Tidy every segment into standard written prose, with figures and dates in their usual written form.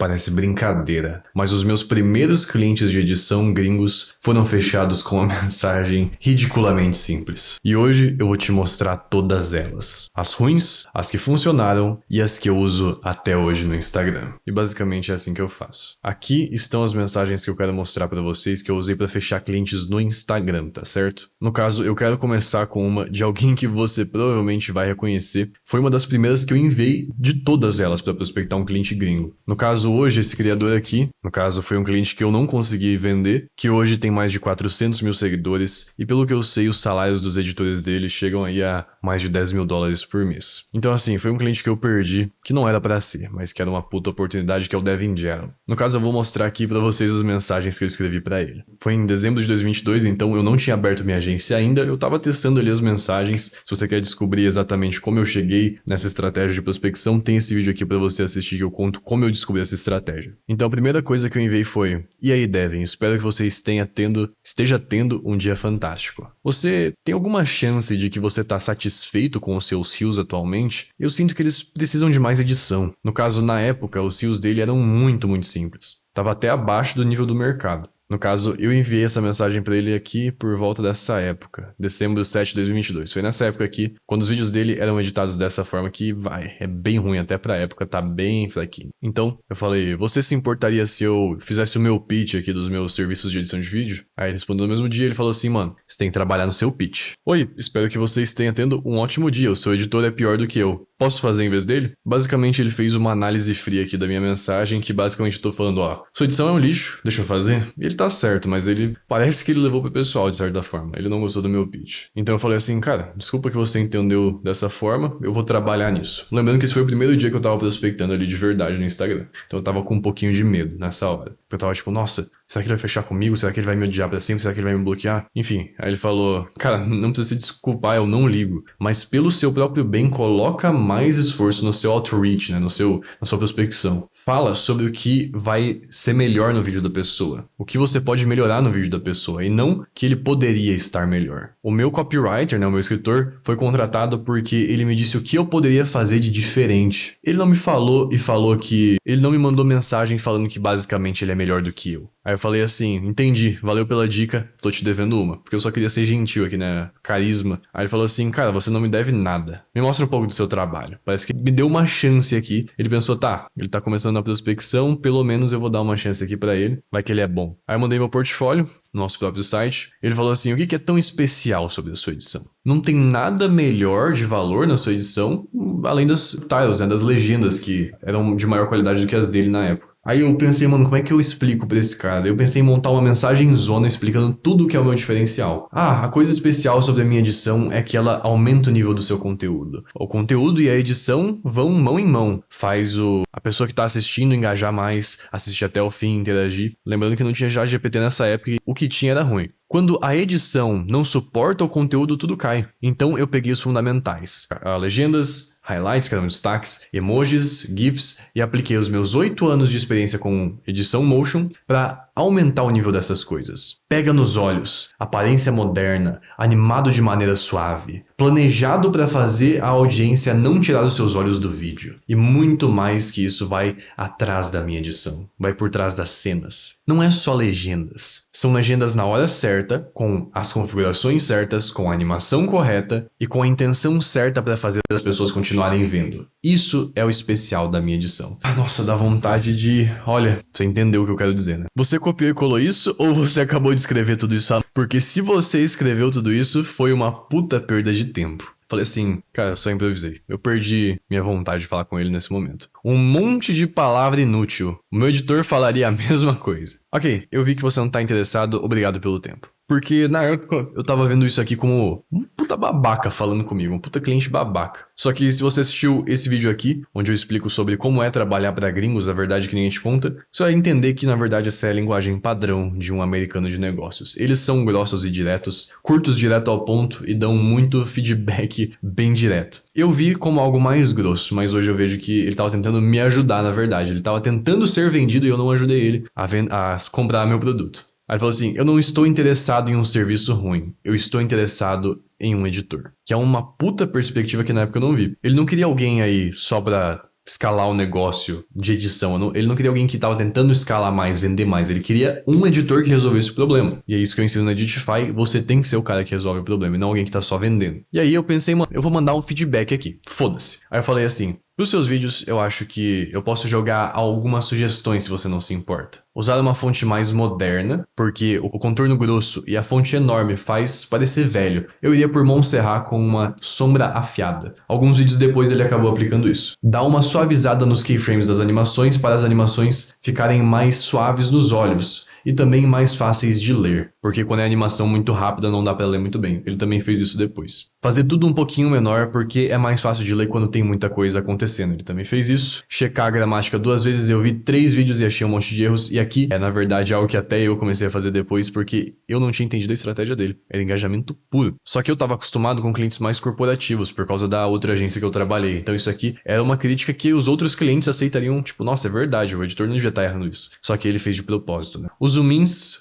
Parece brincadeira, mas os meus primeiros clientes de edição gringos foram fechados com uma mensagem ridiculamente simples. E hoje eu vou te mostrar todas elas. As ruins, as que funcionaram e as que eu uso até hoje no Instagram. E basicamente é assim que eu faço. Aqui estão as mensagens que eu quero mostrar para vocês que eu usei para fechar clientes no Instagram, tá certo? No caso, eu quero começar com uma de alguém que você provavelmente vai reconhecer. Foi uma das primeiras que eu enviei de todas elas para prospectar um cliente gringo. No caso, hoje, esse criador aqui, no caso, foi um cliente que eu não consegui vender, que hoje tem mais de 400 mil seguidores, e pelo que eu sei, os salários dos editores dele chegam aí a mais de 10 mil dólares por mês. Então, assim, foi um cliente que eu perdi, que não era para ser, mas que era uma puta oportunidade, que é o Devin Gerald. No caso, eu vou mostrar aqui para vocês as mensagens que eu escrevi para ele. Foi em dezembro de 2022, então eu não tinha aberto minha agência ainda, eu tava testando ali as mensagens. Se você quer descobrir exatamente como eu cheguei nessa estratégia de prospecção, tem esse vídeo aqui para você assistir que eu conto como eu descobri essa estratégia. Então a primeira coisa que eu enviei foi: e aí, Devin, espero que você esteja tendo um dia fantástico. Você tem alguma chance de que você está satisfeito com os seus reels atualmente? Eu sinto que eles precisam de mais edição. No caso, na época, os reels dele eram muito simples. Tava até abaixo do nível do mercado. No caso, eu enviei essa mensagem para ele aqui por volta dessa época, dezembro 7 de 2022. Foi nessa época aqui, quando os vídeos dele eram editados dessa forma que, é bem ruim até pra época, tá bem fraquinho. Então, eu falei: você se importaria se eu fizesse o meu pitch aqui dos meus serviços de edição de vídeo? Aí ele respondeu no mesmo dia, ele falou assim: mano, você tem que trabalhar no seu pitch. Oi, espero que você esteja tendo um ótimo dia, o seu editor é pior do que eu. Posso fazer em vez dele? Basicamente, ele fez uma análise fria aqui da minha mensagem, que basicamente eu tô falando: ó, sua edição é um lixo, deixa eu fazer. E ele tá certo, mas ele parece que ele levou pro pessoal de certa forma. Ele não gostou do meu pitch. Então eu falei assim: cara, desculpa que você entendeu dessa forma, eu vou trabalhar nisso. Lembrando que esse foi o primeiro dia que eu tava prospectando ali de verdade no Instagram. Então eu tava com um pouquinho de medo nessa hora. Porque eu tava tipo: nossa, será que ele vai fechar comigo? Será que ele vai me odiar pra sempre? Será que ele vai me bloquear? Enfim, aí ele falou: cara, não precisa se desculpar, eu não ligo. Mas pelo seu próprio bem, coloca mais esforço no seu outreach, né? Na sua prospecção. Fala sobre o que vai ser melhor no vídeo da pessoa. O que você pode melhorar no vídeo da pessoa, e não que ele poderia estar melhor. O meu copywriter, né, o meu escritor, foi contratado porque ele me disse o que eu poderia fazer de diferente. Ele não me falou que... Ele não me mandou mensagem falando que basicamente ele é melhor do que eu. Aí eu falei assim: entendi, valeu pela dica, tô te devendo uma. Porque eu só queria ser gentil aqui, né? Carisma. Aí ele falou assim: cara, você não me deve nada. Me mostra um pouco do seu trabalho. Parece que me deu uma chance aqui. Ele pensou: tá, ele tá começando a prospecção, pelo menos eu vou dar uma chance aqui pra ele. Vai que ele é bom. Aí eu mandei meu portfólio no nosso próprio site. Ele falou assim: o que é tão especial sobre a sua edição? Não tem nada melhor de valor na sua edição, além das titles, né? Das legendas que eram de maior qualidade do que as dele na época. Aí eu pensei: mano, como é que eu explico pra esse cara? Eu pensei em montar uma mensagem zona explicando tudo o que é o meu diferencial. Ah, a coisa especial sobre a minha edição é que ela aumenta o nível do seu conteúdo. O conteúdo e a edição vão mão em mão. Faz a pessoa que tá assistindo engajar mais, assistir até o fim, interagir. Lembrando que não tinha já GPT nessa época e o que tinha era ruim. Quando a edição não suporta o conteúdo, tudo cai. Então eu peguei os fundamentais: legendas, highlights, que eram destaques, emojis, GIFs, e apliquei os meus 8 anos de experiência com edição motion para aumentar o nível dessas coisas. Pega nos olhos, aparência moderna, animado de maneira suave, planejado para fazer a audiência não tirar os seus olhos do vídeo. E muito mais que isso vai atrás da minha edição, vai por trás das cenas. Não é só legendas, são legendas na hora certa, com as configurações certas, com a animação correta e com a intenção certa para fazer as pessoas continuarem vendo. Isso é o especial da minha edição. Nossa, dá vontade de... Olha, você entendeu o que eu quero dizer, né? Você copiou e colou isso ou você acabou de escrever tudo isso? Porque se você escreveu tudo isso, foi uma puta perda de tempo. Falei assim: cara, eu só improvisei. Eu perdi minha vontade de falar com ele nesse momento. Um monte de palavra inútil. O meu editor falaria a mesma coisa. Ok, eu vi que você não tá interessado, obrigado pelo tempo. Porque na época eu tava vendo isso aqui como um puta babaca falando comigo, um puta cliente babaca. Só que se você assistiu esse vídeo aqui, onde eu explico sobre como é trabalhar pra gringos, a verdade que ninguém te conta, você vai entender que na verdade essa é a linguagem padrão de um americano de negócios. Eles são grossos e diretos, curtos direto ao ponto e dão muito feedback bem direto. Eu vi como algo mais grosso, mas hoje eu vejo que ele tava tentando me ajudar, na verdade. Ele tava tentando ser vendido e eu não ajudei ele a comprar meu produto. Aí ele falou assim: eu não estou interessado em um serviço ruim, eu estou interessado em um editor. Que é uma puta perspectiva que na época eu não vi. Ele não queria alguém aí só pra escalar o negócio de edição. Ele não queria alguém que estava tentando escalar mais, vender mais. Ele queria um editor que resolvesse o problema. E é isso que eu ensino na Editify. Você tem que ser o cara que resolve o problema e não alguém que está só vendendo. E aí eu pensei, mano, eu vou mandar um feedback aqui. Foda-se. Aí eu falei assim, para os seus vídeos, eu acho que eu posso jogar algumas sugestões se você não se importa. Usar uma fonte mais moderna, porque o contorno grosso e a fonte enorme faz parecer velho. Eu iria por Montserrat com uma sombra afiada. Alguns vídeos depois ele acabou aplicando isso. Dá uma suavizada nos keyframes das animações para as animações ficarem mais suaves nos olhos. E também mais fáceis de ler, porque quando é animação muito rápida não dá para ler muito bem. Ele também fez isso depois. Fazer tudo um pouquinho menor, porque é mais fácil de ler quando tem muita coisa acontecendo. Ele também fez isso. Checar a gramática 2 vezes, eu vi 3 vídeos e achei um monte de erros. E aqui é, na verdade, algo que até eu comecei a fazer depois, porque eu não tinha entendido a estratégia dele. Era engajamento puro. Só que eu estava acostumado com clientes mais corporativos, por causa da outra agência que eu trabalhei. Então isso aqui era uma crítica que os outros clientes aceitariam, tipo, nossa, é verdade, o editor não devia estar errando isso. Só que ele fez de propósito, né? Os zoom-ins,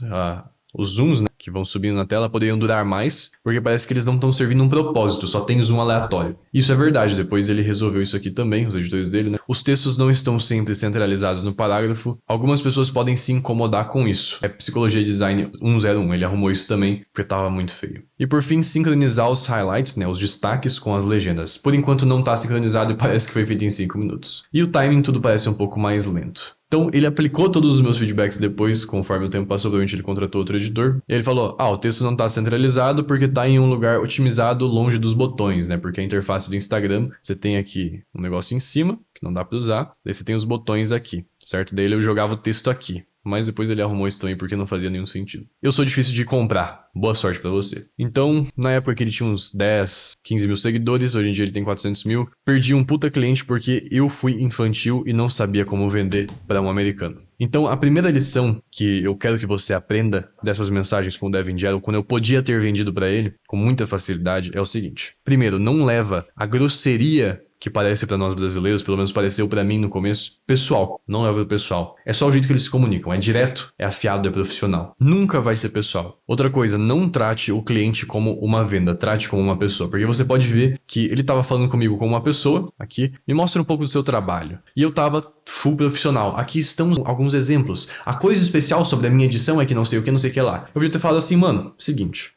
os zooms, né, que vão subindo na tela poderiam durar mais, porque parece que eles não estão servindo um propósito, só tem zoom aleatório. Isso é verdade, depois ele resolveu isso aqui também, os editores dele, né? Os textos não estão sempre centralizados no parágrafo. Algumas pessoas podem se incomodar com isso. É Psicologia Design 101, ele arrumou isso também, porque estava muito feio. E por fim, sincronizar os highlights, né, os destaques com as legendas. Por enquanto não está sincronizado e parece que foi feito em 5 minutos. E o timing tudo parece um pouco mais lento. Então, ele aplicou todos os meus feedbacks depois, conforme o tempo passou, provavelmente ele contratou outro editor. E ele falou, o texto não está centralizado porque está em um lugar otimizado longe dos botões, né? Porque a interface do Instagram, você tem aqui um negócio em cima, que não dá para usar. Daí você tem os botões aqui, certo? Daí eu jogava o texto aqui. Mas depois ele arrumou isso também porque não fazia nenhum sentido. Eu sou difícil de comprar. Boa sorte pra você. Então, na época que ele tinha uns 10, 15 mil seguidores, hoje em dia ele tem 400 mil. Perdi um puta cliente porque eu fui infantil e não sabia como vender para um americano. Então, a primeira lição que eu quero que você aprenda dessas mensagens com o Devin Gero, quando eu podia ter vendido para ele com muita facilidade, é o seguinte. Primeiro, não leva a grosseria que parece pra nós brasileiros, pelo menos pareceu pra mim no começo, pessoal. Não é pro pessoal. É só o jeito que eles se comunicam. É direto, é afiado, é profissional. Nunca vai ser pessoal. Outra coisa, não trate o cliente como uma venda. Trate como uma pessoa. Porque você pode ver que ele tava falando comigo como uma pessoa. Aqui, me mostra um pouco do seu trabalho. E eu tava full profissional. Aqui estão alguns exemplos. A coisa especial sobre a minha edição é que não sei o que, não sei o que lá. Eu podia ter falado assim, mano, seguinte,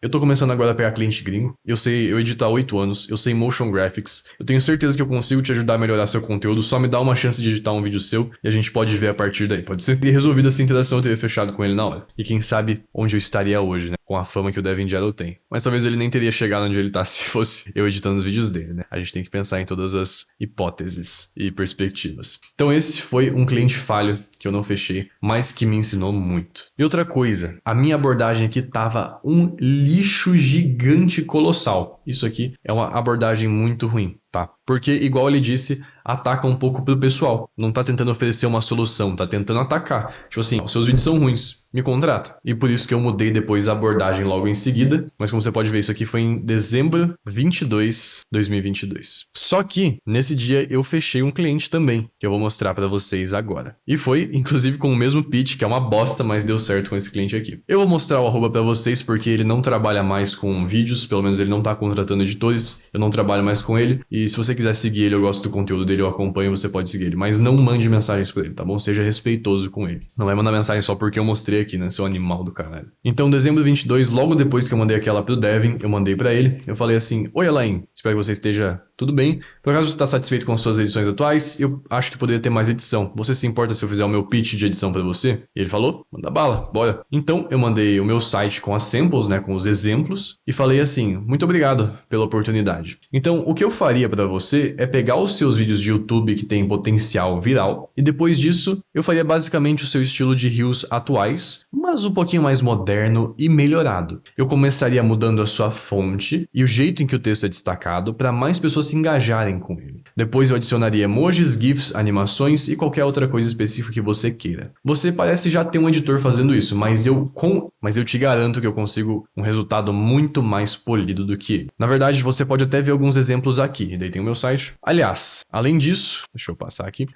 eu tô começando agora a pegar cliente gringo, eu edito há 8 anos, eu sei motion graphics, eu tenho certeza que eu consigo te ajudar a melhorar seu conteúdo, só me dá uma chance de editar um vídeo seu e a gente pode ver a partir daí. Pode ser que resolvido essa interação eu teria fechado com ele na hora. E quem sabe onde eu estaria hoje, né? Com a fama que o Devin Gero tem. Mas talvez ele nem teria chegado onde ele tá se fosse eu editando os vídeos dele, né? A gente tem que pensar em todas as hipóteses e perspectivas. Então esse foi um cliente falho que eu não fechei, mas que me ensinou muito. E outra coisa, a minha abordagem aqui tava um lixo gigante colossal. Isso aqui é uma abordagem muito ruim, tá? Porque, igual ele disse, ataca um pouco pro pessoal. Não tá tentando oferecer uma solução, tá tentando atacar. Tipo assim, os seus vídeos são ruins, me contrata. E por isso que eu mudei depois a abordagem logo em seguida. Mas como você pode ver, isso aqui foi em dezembro 22, 2022. Só que, nesse dia, eu fechei um cliente também, que eu vou mostrar pra vocês agora. E foi, inclusive, com o mesmo pitch, que é uma bosta, mas deu certo com esse cliente aqui. Eu vou mostrar o arroba pra vocês, porque ele não trabalha mais com vídeos, pelo menos ele não tá contratando editores, eu não trabalho mais com ele. E se você quiser seguir ele, eu gosto do conteúdo dele, eu acompanho, você pode seguir ele. Mas não mande mensagens pra ele, tá bom? Seja respeitoso com ele. Não vai mandar mensagem só porque eu mostrei aqui, né? Seu animal do caralho. Então, dezembro 22, logo depois que eu mandei aquela pro Devin, eu mandei pra ele. Eu falei assim, oi Alain, espero que você esteja tudo bem. Por acaso você tá satisfeito com as suas edições atuais? Eu acho que poderia ter mais edição. Você se importa se eu fizer o meu pitch de edição pra você? E ele falou, manda bala, bora. Então, eu mandei o meu site com as samples, né? Com os exemplos. E falei assim, muito obrigado pela oportunidade. Então, o que eu faria pra você é pegar os seus vídeos de YouTube que tem potencial viral e depois disso eu faria basicamente o seu estilo de reels atuais, mas um pouquinho mais moderno e melhorado. Eu começaria mudando a sua fonte e o jeito em que o texto é destacado para mais pessoas se engajarem com ele. Depois eu adicionaria emojis, GIFs, animações e qualquer outra coisa específica que você queira. Você parece já ter um editor fazendo isso, mas eu te garanto que eu consigo um resultado muito mais polido do que ele. Na verdade, você pode até ver alguns exemplos aqui, e daí tem o meu site. Aliás, além disso, deixa eu passar aqui.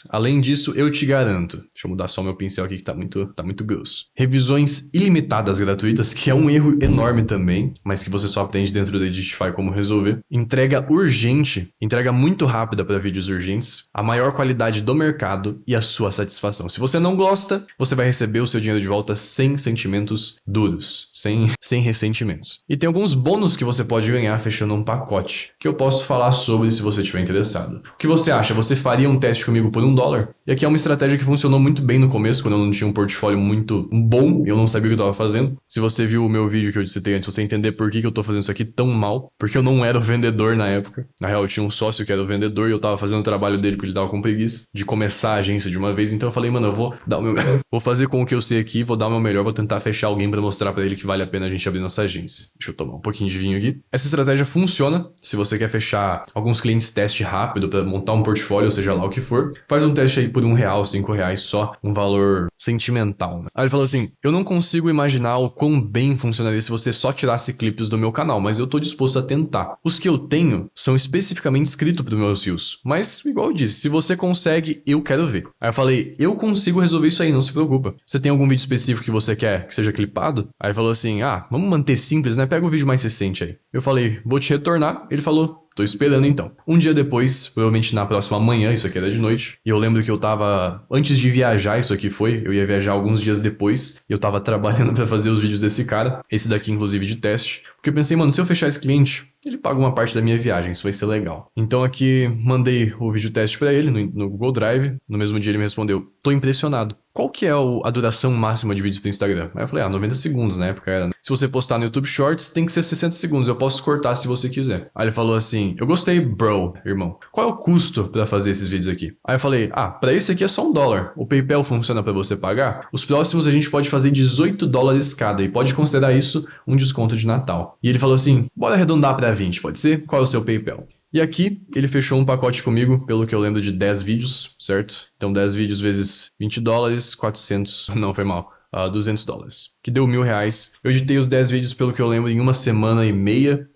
Além disso, eu te garanto. Deixa eu mudar só meu pincel aqui que tá muito grosso. Revisões ilimitadas gratuitas, que é um erro enorme também, mas que você só aprende dentro do Editify como resolver. Entrega urgente urgente, entrega muito rápida para vídeos urgentes, a maior qualidade do mercado e a sua satisfação. Se você não gosta, você vai receber o seu dinheiro de volta sem sentimentos duros, sem ressentimentos. E tem alguns bônus que você pode ganhar fechando um pacote, que eu posso falar sobre se você estiver interessado. O que você acha? Você faria um teste comigo por $1? E aqui é uma estratégia que funcionou muito bem no começo, quando eu não tinha um portfólio muito bom, eu não sabia o que eu estava fazendo. Se você viu o meu vídeo que eu citei antes, você entender por que eu tô fazendo isso aqui tão mal, porque eu não era o vendedor na época. Na real, eu tinha um sócio que era o vendedor e eu tava fazendo o trabalho dele porque ele tava com preguiça de começar a agência de uma vez. Então eu falei, mano, eu vou dar o meu vou fazer com o que eu sei aqui, vou dar o meu melhor, vou tentar fechar alguém pra mostrar pra ele que vale a pena a gente abrir nossa agência. Deixa eu tomar um pouquinho de vinho aqui. Essa estratégia funciona se você quer fechar alguns clientes teste rápido pra montar um portfólio, seja lá o que for. Faz um teste aí por R$1, R$5 só, um valor sentimental, né? Aí ele falou assim, eu não consigo imaginar o quão bem funcionaria se você só tirasse clipes do meu canal, mas eu tô disposto a tentar. Os que eu tenho são especificamente escritos para os meus views, mas igual eu disse, se você consegue, eu quero ver. Aí eu falei, eu consigo resolver isso aí, não se preocupa. Você tem algum vídeo específico que você quer que seja clipado? Aí ele falou assim, vamos manter simples, né? Pega o vídeo mais recente aí. Eu falei, vou te retornar. Ele falou, tô esperando então. Um dia depois, provavelmente na próxima manhã, isso aqui era de noite, e eu lembro que eu tava, antes de viajar, isso aqui foi, eu ia viajar alguns dias depois, e eu tava trabalhando pra fazer os vídeos desse cara, esse daqui inclusive de teste, porque eu pensei, mano, se eu fechar esse cliente, ele paga uma parte da minha viagem, isso vai ser legal. Então aqui, mandei o vídeo teste pra ele no Google Drive, no mesmo dia ele me respondeu, tô impressionado. Qual que é a duração máxima de vídeos pro Instagram? Aí eu falei, 90 segundos, na época era. Se você postar no YouTube Shorts, tem que ser 60 segundos, eu posso cortar se você quiser. Aí ele falou assim, eu gostei, bro, irmão. Qual é o custo pra fazer esses vídeos aqui? Aí eu falei, pra esse aqui é só $1. O PayPal funciona pra você pagar? Os próximos a gente pode fazer $18 cada e pode considerar isso um desconto de Natal. E ele falou assim, bora arredondar pra 20, pode ser? Qual é o seu PayPal? E aqui, ele fechou um pacote comigo, pelo que eu lembro, de 10 vídeos, certo? Então 10 vídeos vezes $20, 400, não, foi mal, $200, que deu R$1.000. Eu editei os 10 vídeos, pelo que eu lembro, em 1,5 semanas,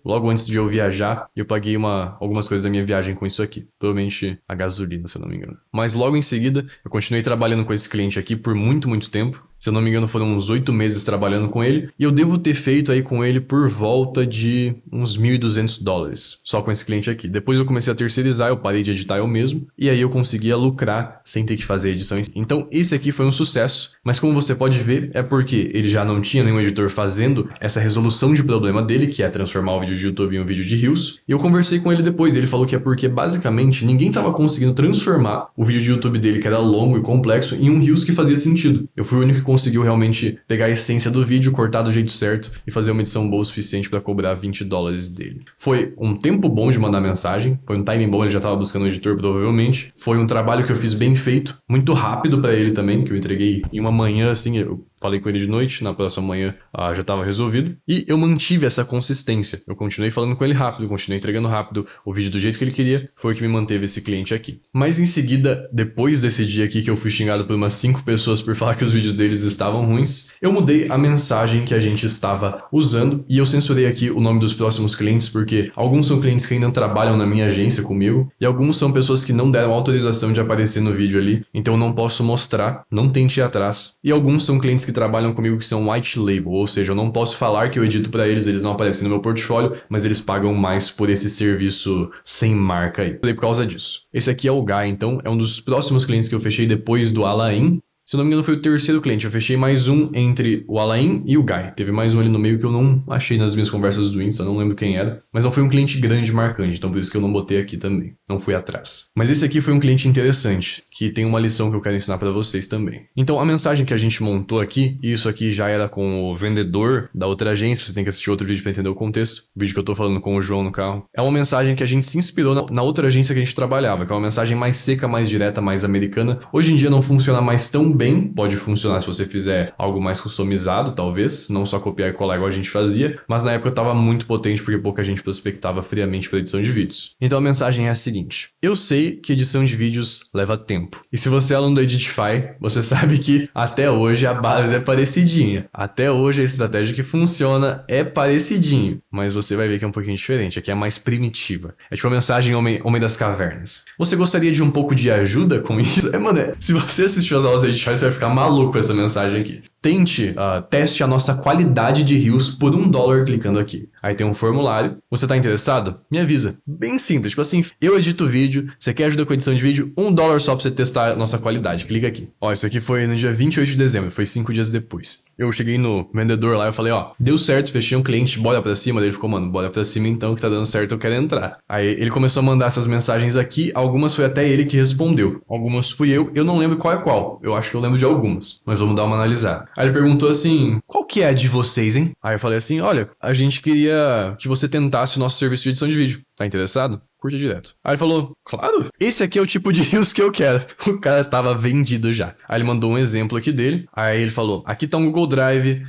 logo antes de eu viajar, e eu paguei algumas coisas da minha viagem com isso aqui, provavelmente a gasolina, se eu não me engano. Mas logo em seguida, eu continuei trabalhando com esse cliente aqui por muito, muito tempo. Se eu não me engano, foram uns 8 meses trabalhando com ele. E eu devo ter feito aí com ele por volta de uns $1.200. Só com esse cliente aqui. Depois eu comecei a terceirizar, eu parei de editar eu mesmo. E aí eu conseguia lucrar sem ter que fazer edição. Então esse aqui foi um sucesso. Mas como você pode ver, é porque ele já não tinha nenhum editor fazendo essa resolução de problema dele, que é transformar o vídeo de YouTube em um vídeo de Reels. E eu conversei com ele depois. E ele falou que é porque basicamente ninguém estava conseguindo transformar o vídeo de YouTube dele, que era longo e complexo, em um Reels que fazia sentido. Eu fui o único que conseguiu realmente pegar a essência do vídeo, cortar do jeito certo e fazer uma edição boa o suficiente para cobrar $20 dele. Foi um tempo bom de mandar mensagem, foi um timing bom, ele já estava buscando um editor provavelmente. Foi um trabalho que eu fiz bem feito, muito rápido para ele também, que eu entreguei em uma manhã assim, eu falei com ele de noite, na próxima manhã já estava resolvido. E eu mantive essa consistência. Eu continuei falando com ele rápido, continuei entregando rápido o vídeo do jeito que ele queria. Foi o que me manteve esse cliente aqui. Mas em seguida, depois desse dia aqui que eu fui xingado por umas 5 pessoas por falar que os vídeos deles estavam ruins, eu mudei a mensagem que a gente estava usando. E eu censurei aqui o nome dos próximos clientes, porque alguns são clientes que ainda trabalham na minha agência comigo. E alguns são pessoas que não deram autorização de aparecer no vídeo ali. Então eu não posso mostrar, não tente ir atrás. E alguns são clientes que trabalham comigo que são white label, ou seja, eu não posso falar que eu edito para eles, eles não aparecem no meu portfólio, mas eles pagam mais por esse serviço sem marca aí. Por causa disso. Esse aqui é o Guy, então, é um dos próximos clientes que eu fechei depois do Alain. Se eu não me engano, foi o terceiro cliente. Eu fechei mais um entre o Alain e o Guy. Teve mais um ali no meio que eu não achei nas minhas conversas do Insta, não lembro quem era. Mas não foi um cliente grande e marcante, então por isso que eu não botei aqui também. Não fui atrás. Mas esse aqui foi um cliente interessante, que tem uma lição que eu quero ensinar pra vocês também. Então a mensagem que a gente montou aqui, e isso aqui já era com o vendedor da outra agência, você tem que assistir outro vídeo pra entender o contexto. O vídeo que eu tô falando com o João no carro. É uma mensagem que a gente se inspirou na outra agência que a gente trabalhava, que é uma mensagem mais seca, mais direta, mais americana. Hoje em dia não funciona mais tão bem, pode funcionar se você fizer algo mais customizado, talvez, não só copiar e colar igual a gente fazia, mas na época estava muito potente porque pouca gente prospectava friamente para edição de vídeos. Então a mensagem é a seguinte: eu sei que edição de vídeos leva tempo, e se você é aluno do Editify, você sabe que até hoje a base é parecidinha, até hoje a estratégia que funciona é parecidinho, mas você vai ver que é um pouquinho diferente, aqui é mais primitiva, é tipo a mensagem Homem das Cavernas. Você gostaria de um pouco de ajuda com isso? Mano, se você assistiu as aulas do Editify, você vai ficar maluco com essa mensagem aqui. tente, teste a nossa qualidade de rios por $1 clicando aqui. Aí tem um formulário. Você tá interessado? Me avisa. Bem simples. Tipo assim, eu edito vídeo, você quer ajuda com edição de vídeo, $1 só pra você testar a nossa qualidade. Clica aqui. Ó, isso aqui foi no dia 28 de dezembro, foi 5 dias depois. Eu cheguei no vendedor lá, eu falei, ó, deu certo, fechei um cliente, bora pra cima. Daí ele ficou, mano, bora pra cima então, que tá dando certo, eu quero entrar. Aí ele começou a mandar essas mensagens aqui, algumas foi até ele que respondeu. Algumas fui eu não lembro qual é qual. Eu acho que eu lembro de algumas, mas vamos dar uma analisada. Aí ele perguntou assim, qual que é a de vocês, hein? Aí eu falei assim, olha, a gente queria que você tentasse o nosso serviço de edição de vídeo. Tá interessado? Curte direto. Aí ele falou, claro, esse aqui é o tipo de rios que eu quero. O cara tava vendido já. Aí ele mandou um exemplo aqui dele. Aí ele falou, aqui tá um Google Drive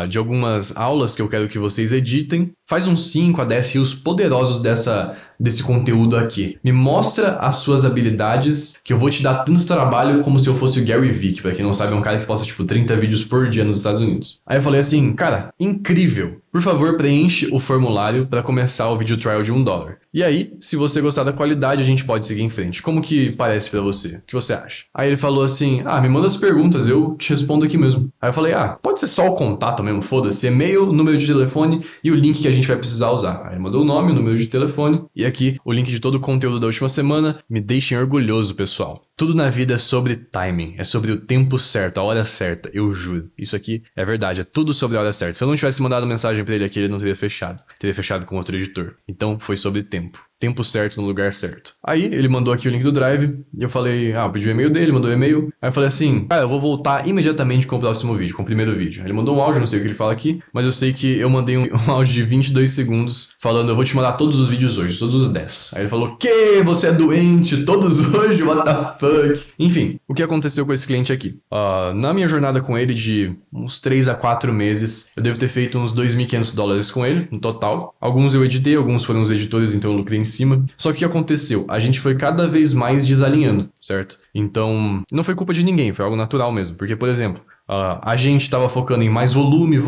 de algumas aulas que eu quero que vocês editem. Faz uns 5 a 10 rios poderosos desse conteúdo aqui. Me mostra as suas habilidades, que eu vou te dar tanto trabalho como se eu fosse o Gary Vee, que pra quem não sabe é um cara que posta tipo 30 vídeos por dia nos Estados Unidos. Aí eu falei assim, cara, incrível. Por favor, preenche o formulário para começar o vídeo trial de $1. E aí, se você gostar da qualidade, a gente pode seguir em frente. Como que parece pra você? O que você acha? Aí ele falou assim, me manda as perguntas, eu te respondo aqui mesmo. Aí eu falei, pode ser só o contato mesmo, foda-se, e-mail, número de telefone e o link que a gente vai precisar usar. Aí ele mandou o nome, o número de telefone e aqui o link de todo o conteúdo da última semana. Me deixem orgulhoso, pessoal. Tudo na vida é sobre timing, é sobre o tempo certo, a hora certa, eu juro. Isso aqui é verdade, é tudo sobre a hora certa. Se eu não tivesse mandado mensagem pra ele aqui, ele não teria fechado. Teria fechado com outro editor. Então foi sobre tempo. Tempo certo no lugar certo. Aí ele mandou aqui o link do Drive. E eu falei, eu pedi o e-mail dele, mandou o e-mail. Aí eu falei assim, cara, eu vou voltar imediatamente com o próximo vídeo, com o primeiro vídeo. Ele mandou um áudio, não sei o que ele fala aqui, mas eu sei que eu mandei um áudio de 22 segundos falando, eu vou te mandar todos os vídeos hoje, todos os 10. Aí ele falou, que? Você é doente? Todos hoje? What the fuck? Enfim, o que aconteceu com esse cliente aqui? Na minha jornada com ele de uns 3 a 4 meses, eu devo ter feito uns $2.500 com ele, no total. Alguns eu editei, alguns foram os editores, então eu lucrei em cima. Só que o que aconteceu? A gente foi cada vez mais desalinhando, certo? Então, não foi culpa de ninguém, foi algo natural mesmo. Porque, por exemplo, a gente estava focando em mais volume,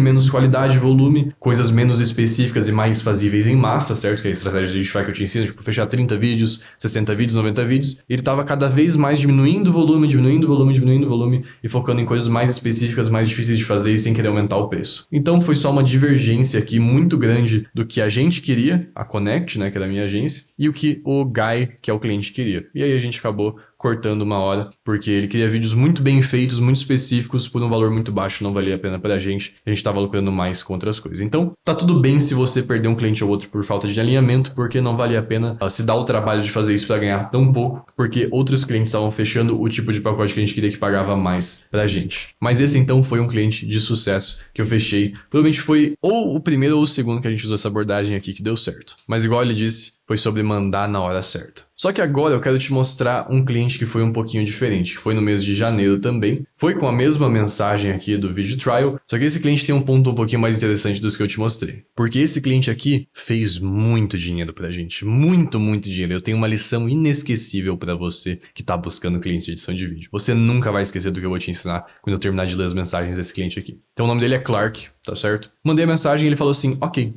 menos qualidade, volume, coisas menos específicas e mais fazíveis em massa, certo? Que é a estratégia de Edify que eu te ensino, tipo, fechar 30 vídeos, 60 vídeos, 90 vídeos. Ele estava cada vez mais diminuindo o volume e focando em coisas mais específicas, mais difíceis de fazer e sem querer aumentar o preço. Então foi só uma divergência aqui muito grande do que a gente queria, a Connect, né, que era a minha agência, e o que o Guy, que é o cliente, queria. E aí a gente acabou cortando uma hora, porque ele queria vídeos muito bem feitos, muito específicos, por um valor muito baixo, não valia a pena pra gente, a gente tava lucrando mais com outras coisas. Então, tá tudo bem se você perder um cliente ou outro por falta de alinhamento, porque não valia a pena se dar o trabalho de fazer isso pra ganhar tão pouco, porque outros clientes estavam fechando o tipo de pacote que a gente queria que pagava mais pra gente. Mas esse então foi um cliente de sucesso que eu fechei. Provavelmente foi ou o primeiro ou o segundo que a gente usou essa abordagem aqui que deu certo. Mas igual ele disse, foi sobre mandar na hora certa. Só que agora eu quero te mostrar um cliente que foi um pouquinho diferente, que foi no mês de janeiro também. Foi com a mesma mensagem aqui do vídeo trial, só que esse cliente tem um ponto um pouquinho mais interessante dos que eu te mostrei. Porque esse cliente aqui fez muito dinheiro pra gente, muito dinheiro. Eu tenho uma lição inesquecível pra você que tá buscando clientes de edição de vídeo. Você nunca vai esquecer do que eu vou te ensinar quando eu terminar de ler as mensagens desse cliente aqui. Então o nome dele é Clark, tá certo? Mandei a mensagem e ele falou assim, ok.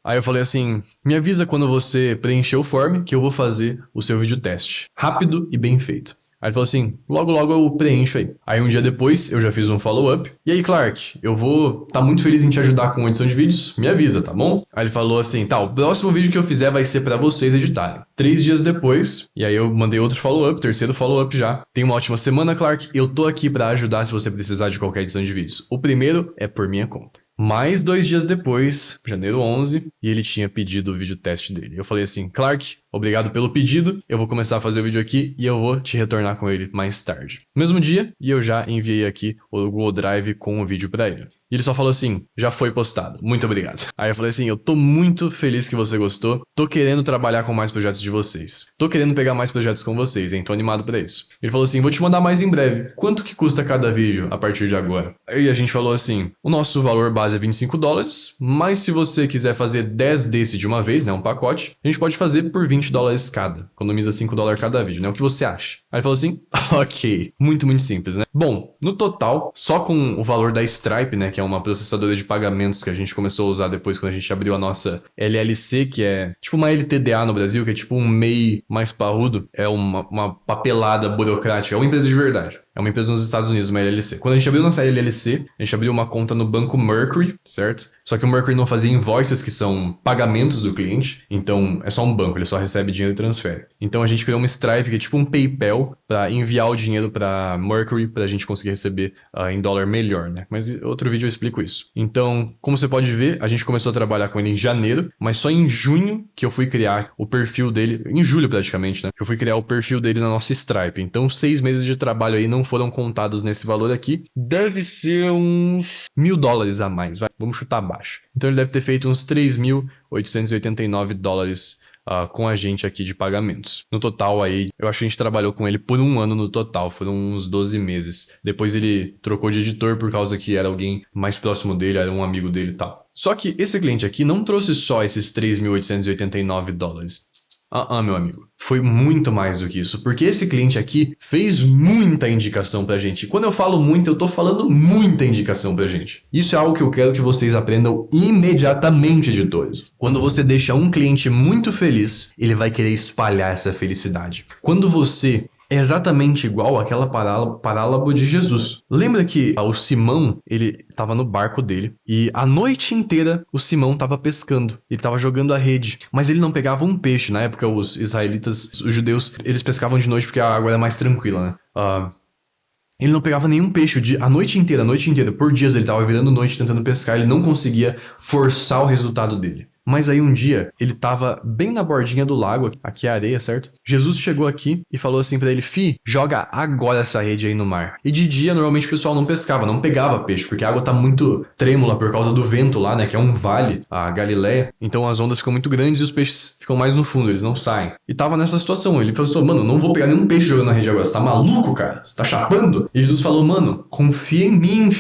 Aí eu falei assim, me avisa quando você preencher o form que eu vou fazer o seu vídeo teste. Rápido e bem feito. Aí ele falou assim, logo eu preencho aí. Aí um dia depois eu já fiz um follow-up. E aí, Clark, eu vou tá muito feliz em te ajudar com edição de vídeos. Me avisa, tá bom? Aí ele falou assim, tá, o próximo vídeo que eu fizer vai ser pra vocês editarem. 3 dias depois, e aí eu mandei outro follow-up, terceiro follow-up já. Tenha uma ótima semana, Clark. Eu tô aqui pra ajudar se você precisar de qualquer edição de vídeos. O primeiro é por minha conta. Mais 2 dias depois, janeiro 11, e ele tinha pedido o vídeo teste dele. Eu falei assim, Clark, obrigado pelo pedido, eu vou começar a fazer o vídeo aqui e eu vou te retornar com ele mais tarde. Mesmo dia, e eu já enviei aqui o Google Drive com o vídeo pra ele. E ele só falou assim, já foi postado, muito obrigado. Aí eu falei assim, eu tô muito feliz que você gostou, tô querendo trabalhar com mais projetos de vocês. Tô querendo pegar mais projetos com vocês, hein, tô animado pra isso. Ele falou assim, vou te mandar mais em breve, quanto que custa cada vídeo a partir de agora? Aí a gente falou assim, o nosso valor base é $25, mas se você quiser fazer 10 desse de uma vez, né, um pacote, a gente pode fazer por $20 cada, economiza $5 cada vídeo, né, o que você acha? Aí ele falou assim, ok, muito simples, né? Bom, no total, só com o valor da Stripe, né, que é uma processadora de pagamentos que a gente começou a usar depois quando a gente abriu a nossa LLC, que é tipo uma LTDA no Brasil, que é tipo um MEI mais parrudo, é uma papelada burocrática, é uma empresa de verdade. É uma empresa nos Estados Unidos, uma LLC. Quando a gente abriu nossa LLC, a gente abriu uma conta no banco Mercury, certo? Só que o Mercury não fazia invoices, que são pagamentos do cliente. Então, é só um banco, ele só recebe dinheiro e transfere. Então, a gente criou uma Stripe, que é tipo um PayPal, para enviar o dinheiro para Mercury, para a gente conseguir receber em dólar melhor, né? Mas outro vídeo eu explico isso. Então, como você pode ver, a gente começou a trabalhar com ele em janeiro, mas só em junho que eu fui criar o perfil dele, em julho praticamente, né? Eu fui criar o perfil dele na nossa Stripe. Então, 6 meses de trabalho aí não foram contados nesse valor aqui. Deve ser uns $1.000 a mais, vai. Vamos chutar baixo. Então, ele deve ter feito uns $3.889 com a gente aqui de pagamentos. No total aí, eu acho que a gente trabalhou com ele por um ano no total, foram uns 12 meses. Depois ele trocou de editor por causa que era alguém mais próximo dele, era um amigo dele e tal. Só que esse cliente aqui não trouxe só esses $3.889. Meu amigo. Foi muito mais do que isso, porque esse cliente aqui fez muita indicação pra gente. E quando eu falo muito, eu tô falando muita indicação pra gente. Isso é algo que eu quero que vocês aprendam imediatamente, editores. Quando você deixa um cliente muito feliz, ele vai querer espalhar essa felicidade. Quando você é exatamente igual àquela parábola de Jesus. Lembra que o Simão, ele estava no barco dele e a noite inteira o Simão estava pescando. Ele estava jogando a rede, mas ele não pegava um peixe. Na época, os israelitas, os judeus, eles pescavam de noite porque a água era mais tranquila, né? Ele não pegava nenhum peixe a noite inteira. Por dias ele estava virando noite tentando pescar, ele não conseguia forçar o resultado dele. Mas aí um dia, ele tava bem na bordinha do lago, aqui é a areia, certo? Jesus chegou aqui e falou assim pra ele: joga agora essa rede aí no mar. E de dia, normalmente o pessoal não pescava, não pegava peixe, porque a água tá muito trêmula por causa do vento lá, né? Que é um vale, a Galileia. Então as ondas ficam muito grandes e os peixes ficam mais no fundo, eles não saem. E tava nessa situação, ele falou assim: mano, não vou pegar nenhum peixe jogando na rede agora, você tá maluco, cara? Você tá chapando? E Jesus falou: mano, confia em mim,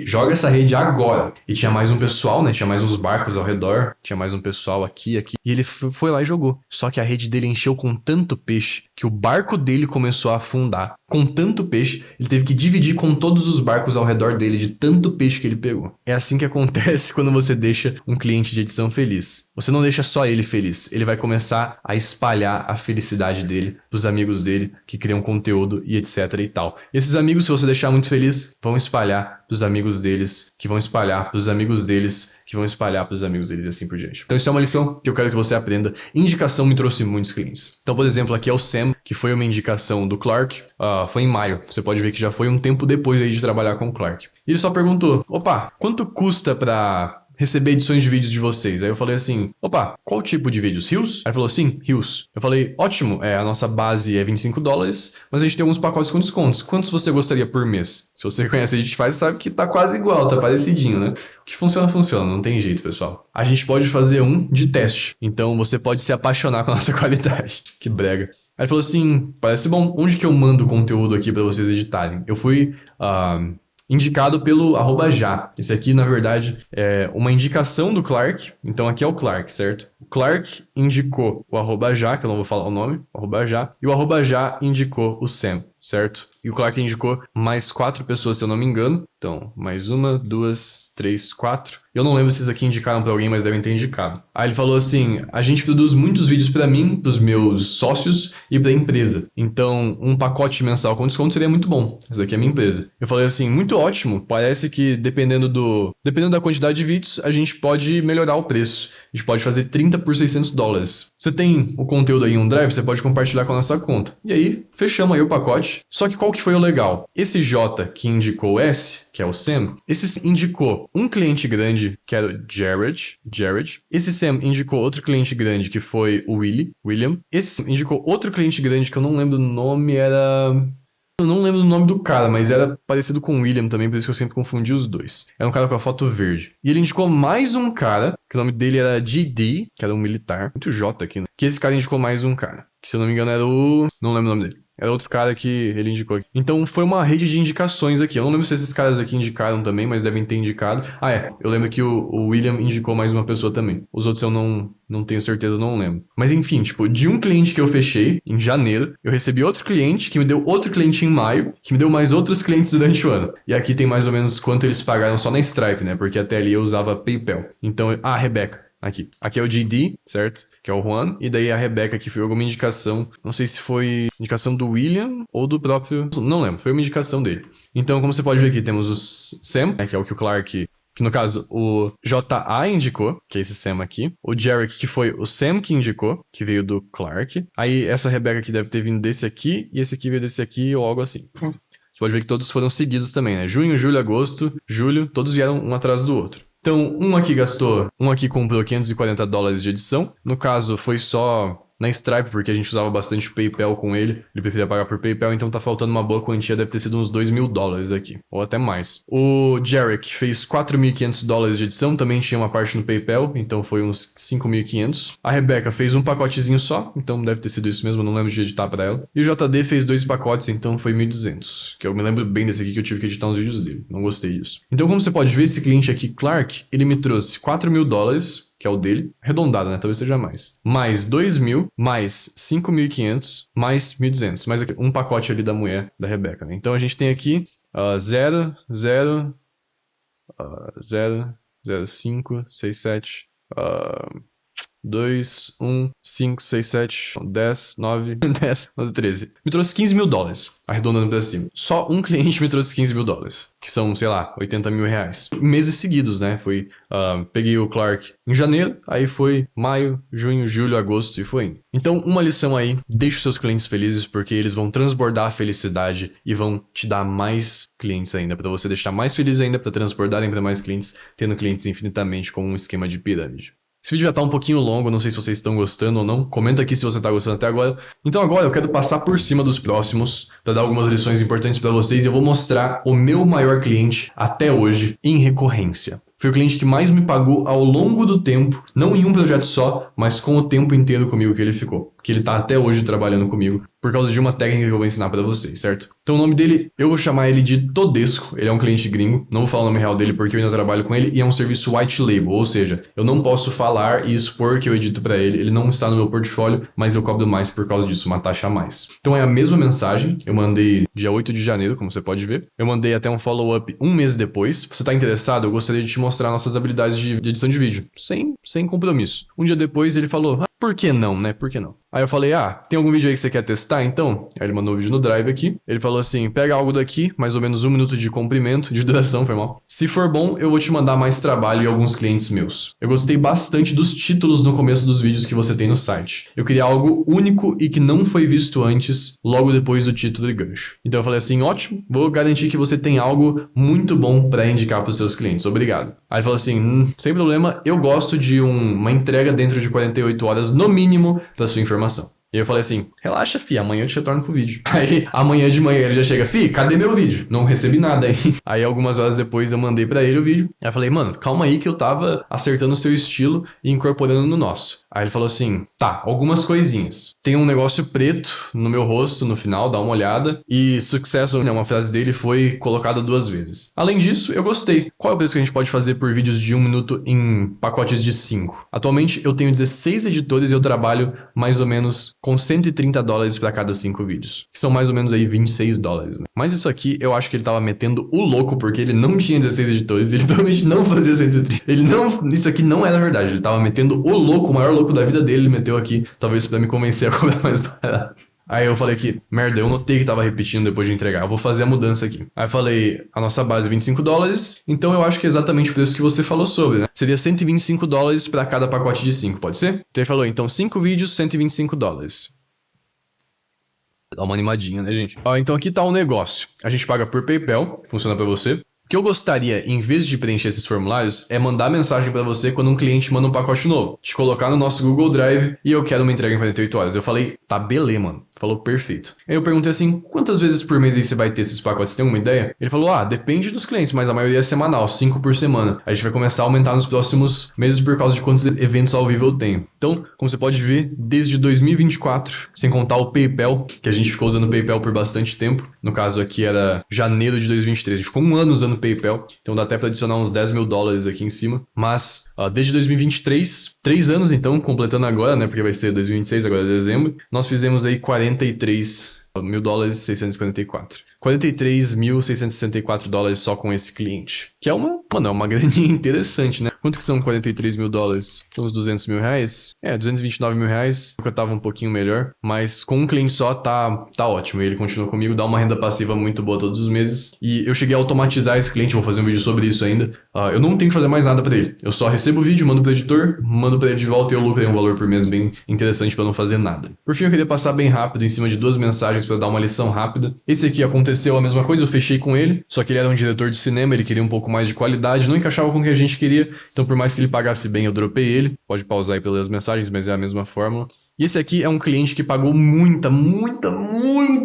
joga essa rede agora. E tinha mais um pessoal, né? Tinha mais uns barcos ao redor, tinha mais um pessoal aqui, e ele foi lá e jogou. Só que a rede dele encheu com tanto peixe que o barco dele começou a afundar. Com tanto peixe, ele teve que dividir com todos os barcos ao redor dele de tanto peixe que ele pegou. É assim que acontece quando você deixa um cliente de edição feliz. Você não deixa só ele feliz, ele vai começar a espalhar a felicidade dele pros amigos dele que criam conteúdo e etc e tal. E esses amigos, se você deixar muito feliz, vão espalhar pros amigos deles, que vão espalhar pros amigos deles, que vão espalhar pros amigos deles e assim por diante. Então isso é uma lição que eu quero que você aprenda. Indicação me trouxe muitos clientes. Então, por exemplo, aqui é o Sam, que foi uma indicação do Clark, foi em maio. Você pode ver que já foi um tempo depois aí de trabalhar com o Clark. E ele só perguntou: opa, quanto custa pra receber edições de vídeos de vocês? Aí eu falei assim: opa, qual tipo de vídeos? Rios? Aí ele falou: sim, Rios. Eu falei: ótimo, a nossa base é $25, mas a gente tem alguns pacotes com descontos. Quantos você gostaria por mês? Se você conhece a gente faz, sabe que tá quase igual, tá parecidinho, né? O que funciona, funciona, não tem jeito, pessoal. A gente pode fazer um de teste, então você pode se apaixonar com a nossa qualidade. Que brega. Aí ele falou assim: parece bom, onde que eu mando o conteúdo aqui pra vocês editarem? Eu fui indicado pelo @já. Esse aqui, na verdade, é uma indicação do Clark. Então aqui é o Clark, certo? O Clark indicou o @já, que eu não vou falar o nome, o @já, e o @já indicou o Sam, certo? E o Clark indicou mais 4 pessoas, se eu não me engano. Então, mais 1, 2, 3, 4. Eu não lembro se esses aqui indicaram pra alguém, mas devem ter indicado. Aí ele falou assim: a gente produz muitos vídeos pra mim, pros meus sócios e pra empresa. Então, um pacote mensal com desconto seria muito bom. Essa aqui é a minha empresa. Eu falei assim: muito ótimo. Parece que dependendo da quantidade de vídeos, a gente pode melhorar o preço. A gente pode fazer 30 por $600. Você tem o conteúdo aí em um drive, você pode compartilhar com a nossa conta. E aí, fechamos aí o pacote. Só que qual que foi o legal? Esse J que indicou o S, que é o Sam, esse indicou um cliente grande, que era o Jared. Esse Sam indicou outro cliente grande, que foi o William. Esse indicou outro cliente grande, que eu não lembro o nome, eu não lembro o nome do cara, mas era parecido com o William também, por isso que eu sempre confundi os dois. Era um cara com a foto verde. E ele indicou mais um cara, que o nome dele era GD, que era um militar. Muito J aqui, né? Que esse cara indicou mais um cara, que se eu não me engano era o... não lembro o nome dele. Era outro cara que ele indicou aqui. Então foi uma rede de indicações aqui. Eu não lembro se esses caras aqui indicaram também, mas devem ter indicado. Eu lembro que o William indicou mais uma pessoa também. Os outros eu não tenho certeza, não lembro. Mas enfim, de um cliente que eu fechei em janeiro, eu recebi outro cliente, que me deu outro cliente em maio, que me deu mais outros clientes durante o ano. E aqui tem mais ou menos quanto eles pagaram só na Stripe, né? Porque até ali eu usava PayPal. Então, Rebeca. Aqui é o JD, certo? Que é o Juan. E daí a Rebecca, que foi alguma indicação. Não sei se foi indicação do William ou do próprio... Não lembro, foi uma indicação dele. Então, como você pode ver aqui, temos o Sam, né, que é o que o Clark... Que no caso, o JA indicou, que é esse Sam aqui. O Jarek, que foi o Sam que indicou, que veio do Clark. Aí essa Rebecca aqui deve ter vindo desse aqui, e esse aqui veio desse aqui, ou algo assim. Você pode ver que todos foram seguidos também, né? Junho, julho, agosto, julho, todos vieram um atrás do outro. Então, um aqui comprou $540 de edição. No caso, foi só na Stripe, porque a gente usava bastante o PayPal com ele. Ele preferia pagar por PayPal, então tá faltando uma boa quantia, deve ter sido uns $2.000 aqui, ou até mais. O Jarek fez $4.500 de edição, também tinha uma parte no PayPal, então foi uns 5.500. A Rebecca fez um pacotezinho só, então deve ter sido isso mesmo, eu não lembro de editar pra ela. E o JD fez 2 pacotes, então foi 1.200, que eu me lembro bem desse aqui que eu tive que editar uns vídeos dele, não gostei disso. Então, como você pode ver, esse cliente aqui, Clark, ele me trouxe $4.000, que é o dele, arredondado, né? Talvez seja mais 2.000, mais 5.500, mais 1.200. Mais um pacote ali da mulher, da Rebecca, né? Então a gente tem aqui 0, 0, 0, 0, 5, 6, 7, 2, 1, 5, 6, 7, 10, 9, 10, 11, 13. Me trouxe $15.000, arredondando pra cima. Só um cliente me trouxe $15.000, que são, sei lá, R$80 mil. Meses seguidos, né? Peguei o Clark em janeiro, aí foi maio, junho, julho, agosto e foi indo. Então, uma lição aí, deixe os seus clientes felizes, porque eles vão transbordar a felicidade e vão te dar mais clientes ainda, pra você deixar mais feliz ainda, pra transbordarem pra mais clientes, tendo clientes infinitamente com um esquema de pirâmide. Esse vídeo já tá um pouquinho longo, não sei se vocês estão gostando ou não. Comenta aqui se você tá gostando até agora. Então agora eu quero passar por cima dos próximos para dar algumas lições importantes para vocês e eu vou mostrar o meu maior cliente até hoje em recorrência. Foi o cliente que mais me pagou ao longo do tempo, não em um projeto só, mas com o tempo inteiro comigo que ele ficou. Que ele tá até hoje trabalhando comigo, por causa de uma técnica que eu vou ensinar pra vocês, certo? Então o nome dele, eu vou chamar ele de Todesco, ele é um cliente gringo, não vou falar o nome real dele porque eu ainda trabalho com ele, e é um serviço white label, ou seja, eu não posso falar e expor que eu edito pra ele, ele não está no meu portfólio, mas eu cobro mais por causa disso, uma taxa a mais. Então é a mesma mensagem, eu mandei dia 8 de janeiro, como você pode ver, eu mandei até um follow-up um mês depois. Se você tá interessado, eu gostaria de te mostrar nossas habilidades de edição de vídeo, sem compromisso. Um dia depois ele falou, por que não, né? Por que não? Aí eu falei, tem algum vídeo aí que você quer testar, então? Aí ele mandou o vídeo no Drive aqui. Ele falou assim, pega algo daqui, mais ou menos 1 minuto de comprimento, de duração, foi mal. Se for bom, eu vou te mandar mais trabalho e alguns clientes meus. Eu gostei bastante dos títulos no começo dos vídeos que você tem no site. Eu queria algo único e que não foi visto antes, logo depois do título e gancho. Então eu falei assim, ótimo, vou garantir que você tem algo muito bom para indicar para os seus clientes, obrigado. Aí ele falou assim, sem problema, eu gosto de uma entrega dentro de 48 horas no mínimo da sua informação. E eu falei assim, relaxa, fi, amanhã eu te retorno com o vídeo. Aí, amanhã de manhã ele já chega, fi, cadê meu vídeo? Não recebi nada aí. Aí, algumas horas depois eu mandei pra ele o vídeo. Aí eu falei, mano, calma aí que eu tava acertando o seu estilo e incorporando no nosso. Aí ele falou assim, tá, algumas coisinhas. Tem um negócio preto no meu rosto no final, dá uma olhada. E sucesso, né, uma frase dele foi colocada 2 vezes. Além disso, eu gostei. Qual é o preço que a gente pode fazer por vídeos de 1 minuto em pacotes de 5? Atualmente eu tenho 16 editores e eu trabalho mais ou menos com $130 para cada 5 vídeos. Que são mais ou menos aí $26, né? Mas isso aqui eu acho que ele tava metendo o louco porque ele não tinha 16 editores, ele provavelmente não fazia 130. Isso aqui não era verdade, ele tava metendo o louco, o maior louco da vida dele, ele meteu aqui, talvez para me convencer a cobrar mais barato. Aí eu falei aqui, merda, eu notei que tava repetindo depois de entregar, eu vou fazer a mudança aqui. Aí eu falei, a nossa base é $25, então eu acho que é exatamente o preço que você falou sobre, né? Seria $125 para cada pacote de 5, pode ser? Então ele falou, então 5 vídeos, $125. Dá uma animadinha, né, gente? Então aqui tá o negócio. A gente paga por PayPal, funciona pra você. O que eu gostaria, em vez de preencher esses formulários, é mandar mensagem pra você quando um cliente manda um pacote novo. Te colocar no nosso Google Drive e eu quero uma entrega em 48 horas. Eu falei, tá beleza, mano. Falou perfeito. Aí eu perguntei assim, quantas vezes por mês aí você vai ter esses pacotes? Você tem alguma ideia? Ele falou, depende dos clientes, mas a maioria é semanal, 5 por semana. A gente vai começar a aumentar nos próximos meses por causa de quantos eventos ao vivo eu tenho. Então, como você pode ver, desde 2024, sem contar o PayPal, que a gente ficou usando o PayPal por bastante tempo. No caso aqui era janeiro de 2023. A gente ficou 1 ano usando o PayPal, então dá até para adicionar uns $10 mil aqui em cima. Mas, desde 2023, 3 anos então, completando agora, né, porque vai ser 2026, agora é dezembro, nós fizemos aí 43 $1.000, 644. $43.664 só com esse cliente. Que é uma graninha interessante, né? Quanto que são $43.000? São uns R$200 mil? R$229 mil. Eu tava um pouquinho melhor. Mas com um cliente só tá ótimo. Ele continua comigo, dá uma renda passiva muito boa todos os meses. E eu cheguei a automatizar esse cliente, vou fazer um vídeo sobre isso ainda. Eu não tenho que fazer mais nada pra ele. Eu só recebo o vídeo, mando pro editor, mando pra ele de volta e eu lucrei um valor por mês bem interessante pra não fazer nada. Por fim, eu queria passar bem rápido em cima de 2 mensagens pra dar uma lição rápida. Esse aqui aconteceu a mesma coisa, eu fechei com ele, só que ele era um diretor de cinema, ele queria um pouco mais de qualidade, não encaixava com o que a gente queria, então por mais que ele pagasse bem, eu dropei ele. Pode pausar aí pelas mensagens, mas é a mesma fórmula. E esse aqui é um cliente que pagou muita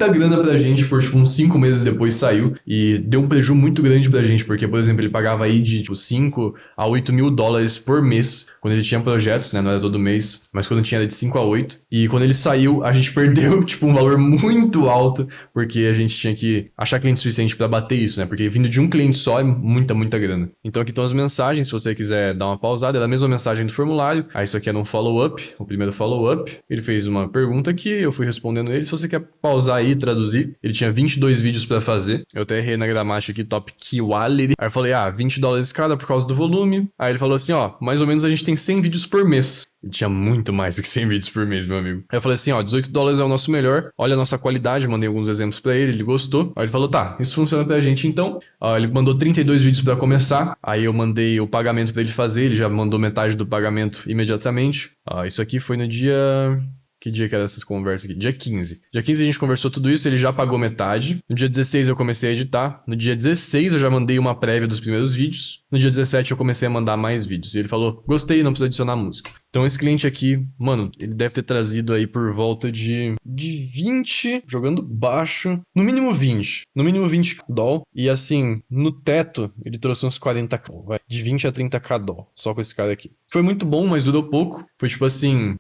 grana pra gente, por tipo uns 5 meses depois saiu, e deu um prejuízo muito grande pra gente, porque, por exemplo, ele pagava aí de tipo 5 a 8 mil dólares por mês, quando ele tinha projetos, né, não era todo mês, mas quando tinha era de 5 a 8, e quando ele saiu, a gente perdeu, tipo, um valor muito alto, porque a gente tinha que achar cliente suficiente pra bater isso, né, porque vindo de um cliente só é muita grana. Então aqui estão as mensagens, se você quiser dar uma pausada, era a mesma mensagem do formulário, aí isso aqui era um follow-up, o primeiro follow-up, ele fez uma pergunta aqui, eu fui respondendo ele, se você quer pausar aí e traduzir, ele tinha 22 vídeos pra fazer, eu até errei na gramática aqui, top quality, aí eu falei, $20 cada por causa do volume, aí ele falou assim, mais ou menos a gente tem 100 vídeos por mês. Ele tinha muito mais do que 100 vídeos por mês, meu amigo. Aí eu falei assim, $18 é o nosso melhor, olha a nossa qualidade, mandei alguns exemplos pra ele gostou. Aí ele falou, tá, isso funciona pra gente então. Ele mandou 32 vídeos pra começar, aí eu mandei o pagamento pra ele fazer, ele já mandou metade do pagamento imediatamente. Isso aqui foi no dia... Que dia que era essas conversas aqui? Dia 15. Dia 15 a gente conversou tudo isso, ele já pagou metade. No dia 16 eu comecei a editar. No dia 16 eu já mandei uma prévia dos primeiros vídeos. No dia 17 eu comecei a mandar mais vídeos. E ele falou, gostei, não precisa adicionar música. Então esse cliente aqui, mano, ele deve ter trazido aí por volta de 20, jogando baixo, no mínimo 20. No mínimo 20 doll. E assim, no teto, ele trouxe uns 40k, vai. De 20 a 30k doll, só com esse cara aqui. Foi muito bom, mas durou pouco. Foi tipo assim,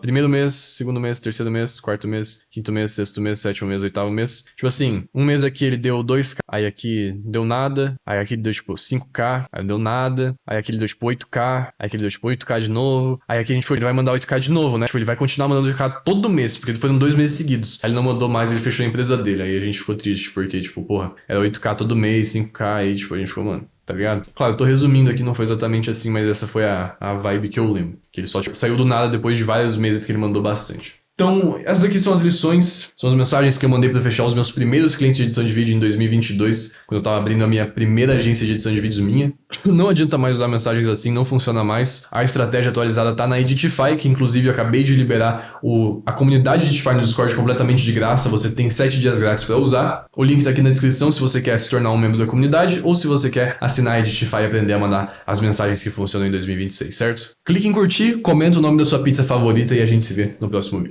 primeiro mês, segundo mês, terceiro mês, quarto mês, quinto mês, sexto mês, sétimo mês, oitavo mês. Tipo assim, um mês aqui ele deu 2k, aí aqui deu nada, aí aqui ele deu tipo 5k, aí deu nada, aí aqui ele deu tipo 8k, aí aqui ele deu tipo 8k de novo, aí aqui ele vai mandar 8k de novo, né? Tipo, ele vai continuar mandando 8k todo mês, porque foram 2 meses seguidos. Aí ele não mandou mais, ele fechou a empresa dele, aí a gente ficou triste, porque tipo, porra, era 8k todo mês, 5k, aí tipo, a gente ficou, mano... Tá ligado? Claro, eu tô resumindo aqui, não foi exatamente assim, mas essa foi a vibe que eu lembro. Que ele só saiu do nada depois de vários meses que ele mandou bastante. Então, essas aqui são as lições, são as mensagens que eu mandei para fechar os meus primeiros clientes de edição de vídeo em 2022, quando eu tava abrindo a minha primeira agência de edição de vídeos minha. Não adianta mais usar mensagens assim, não funciona mais. A estratégia atualizada tá na Editify, que inclusive eu acabei de liberar a comunidade de Editify no Discord completamente de graça. Você tem 7 dias grátis para usar. O link tá aqui na descrição se você quer se tornar um membro da comunidade ou se você quer assinar a Editify e aprender a mandar as mensagens que funcionam em 2026, certo? Clique em curtir, comenta o nome da sua pizza favorita e a gente se vê no próximo vídeo.